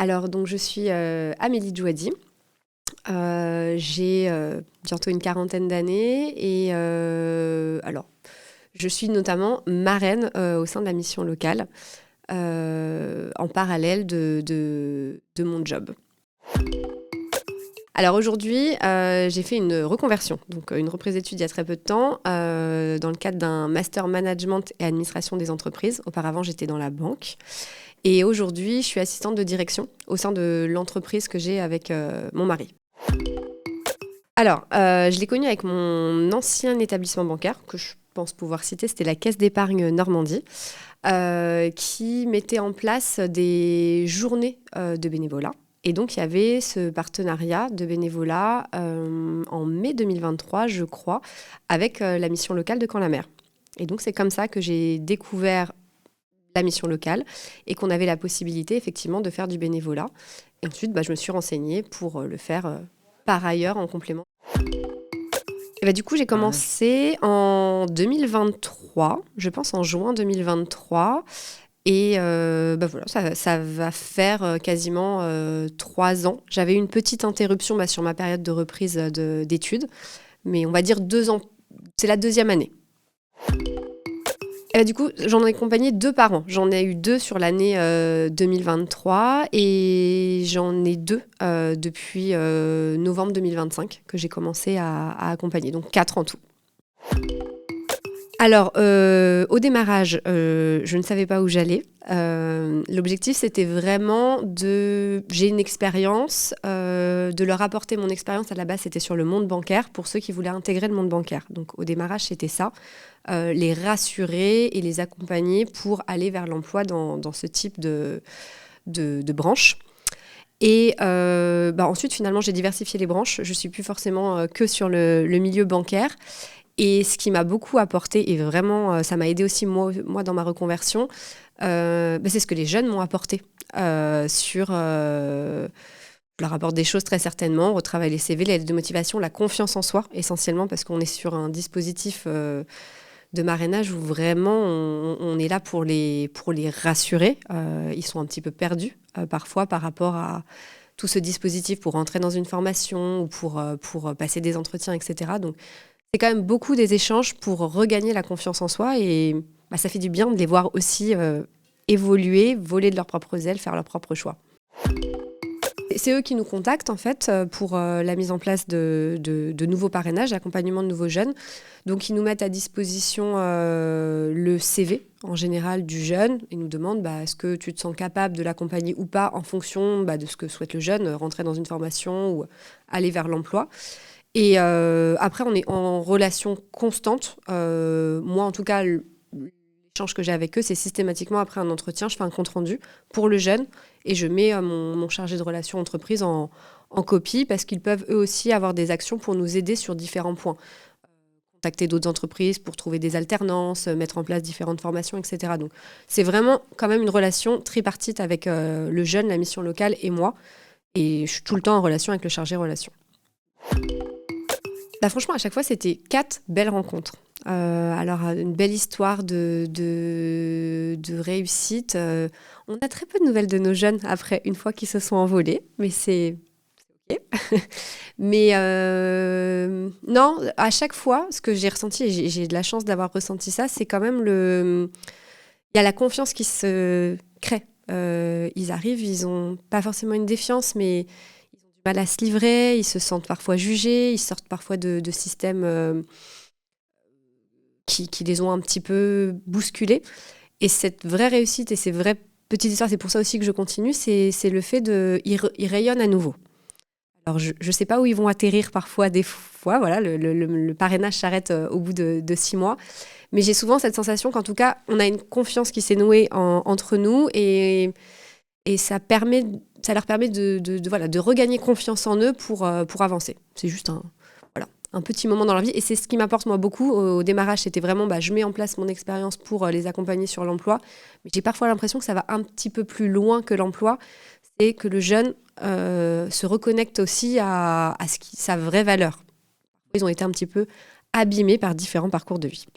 Alors donc je suis, Amélie Djouadi. J'ai, bientôt une quarantaine d'années et alors je suis notamment marraine, au sein de la mission locale, en parallèle de mon job. Alors aujourd'hui, j'ai fait une reconversion, donc une reprise d'études il y a très peu de temps, dans le cadre d'un master management et administration des entreprises. Auparavant, j'étais dans la banque et aujourd'hui, je suis assistante de direction au sein de l'entreprise que j'ai avec, mon mari. Alors, je l'ai connu avec mon ancien établissement bancaire, que je pense pouvoir citer, c'était la Caisse d'épargne Normandie, qui mettait en place des journées, de bénévolat. Et donc, il y avait ce partenariat de bénévolat, en mai 2023, je crois, avec, la mission locale de Caen-la-Mer. Et donc, c'est comme ça que j'ai découvert la mission locale et qu'on avait la possibilité effectivement de faire du bénévolat. Et ensuite, je me suis renseignée pour, le faire, par ailleurs en complément. Et du coup, j'ai commencé en 2023, je pense en juin 2023. Et voilà, ça va faire quasiment 3 ans. J'avais eu une petite interruption sur ma période de reprise d'études, mais on va dire 2 ans. C'est la deuxième année. Et du coup, j'en ai accompagné 2 par an. J'en ai eu 2 sur l'année 2023 et j'en ai 2 depuis novembre 2025 que j'ai commencé à accompagner. Donc 4 en tout. Alors, au démarrage, je ne savais pas où j'allais. L'objectif, c'était vraiment j'ai une expérience, de leur apporter mon expérience. À la base, c'était sur le monde bancaire pour ceux qui voulaient intégrer le monde bancaire. Donc, au démarrage, c'était ça, les rassurer et les accompagner pour aller vers l'emploi dans ce type de branche. Et ensuite, finalement, j'ai diversifié les branches. Je ne suis plus forcément que sur le milieu bancaire. Et ce qui m'a beaucoup apporté, et vraiment, ça m'a aidé aussi moi dans ma reconversion, c'est ce que les jeunes m'ont apporté. Je leur apporte des choses très certainement, on retravaille les CV, les lettres de motivation, la confiance en soi, essentiellement, parce qu'on est sur un dispositif de marrainage où vraiment on est là pour les rassurer. Ils sont un petit peu perdus parfois par rapport à tout ce dispositif pour rentrer dans une formation ou pour passer des entretiens, etc. Donc, c'est quand même beaucoup des échanges pour regagner la confiance en soi et ça fait du bien de les voir aussi évoluer, voler de leurs propres ailes, faire leurs propres choix. C'est eux qui nous contactent en fait pour la mise en place de nouveaux parrainages, l'accompagnement de nouveaux jeunes. Donc ils nous mettent à disposition le CV en général du jeune. Ils nous demandent est-ce que tu te sens capable de l'accompagner ou pas en fonction de ce que souhaite le jeune, rentrer dans une formation ou aller vers l'emploi. Et après, on est en relation constante. Moi, en tout cas, l'échange que j'ai avec eux, c'est systématiquement après un entretien, je fais un compte-rendu pour le jeune et je mets mon chargé de relations entreprise en copie parce qu'ils peuvent eux aussi avoir des actions pour nous aider sur différents points. Contacter d'autres entreprises pour trouver des alternances, mettre en place différentes formations, etc. Donc, c'est vraiment quand même une relation tripartite avec le jeune, la mission locale et moi. Et je suis tout le temps en relation avec le chargé relations. Franchement, à chaque fois, c'était 4 belles rencontres. Alors, une belle histoire de réussite. On a très peu de nouvelles de nos jeunes après, une fois qu'ils se sont envolés, mais c'est OK. Mais non, à chaque fois, ce que j'ai ressenti, et j'ai de la chance d'avoir ressenti ça, c'est quand même il y a la confiance qui se crée. Ils arrivent, ils n'ont pas forcément une défiance, mais mal à se livrer, ils se sentent parfois jugés, ils sortent parfois de systèmes qui les ont un petit peu bousculés. Et cette vraie réussite et ces vraies petites histoires, c'est pour ça aussi que je continue, c'est le fait ils rayonnent à nouveau. Alors, je ne sais pas où ils vont atterrir parfois, des fois, voilà, le parrainage s'arrête au bout de 6 mois. Mais j'ai souvent cette sensation qu'en tout cas, on a une confiance qui s'est nouée entre nous et ça leur permet de regagner confiance en eux pour avancer. C'est juste un petit moment dans leur vie. Et c'est ce qui m'apporte moi beaucoup. Au démarrage, c'était vraiment, je mets en place mon expérience pour les accompagner sur l'emploi. Mais j'ai parfois l'impression que ça va un petit peu plus loin que l'emploi. C'est que le jeune se reconnecte aussi à sa vraie valeur. Ils ont été un petit peu abîmés par différents parcours de vie.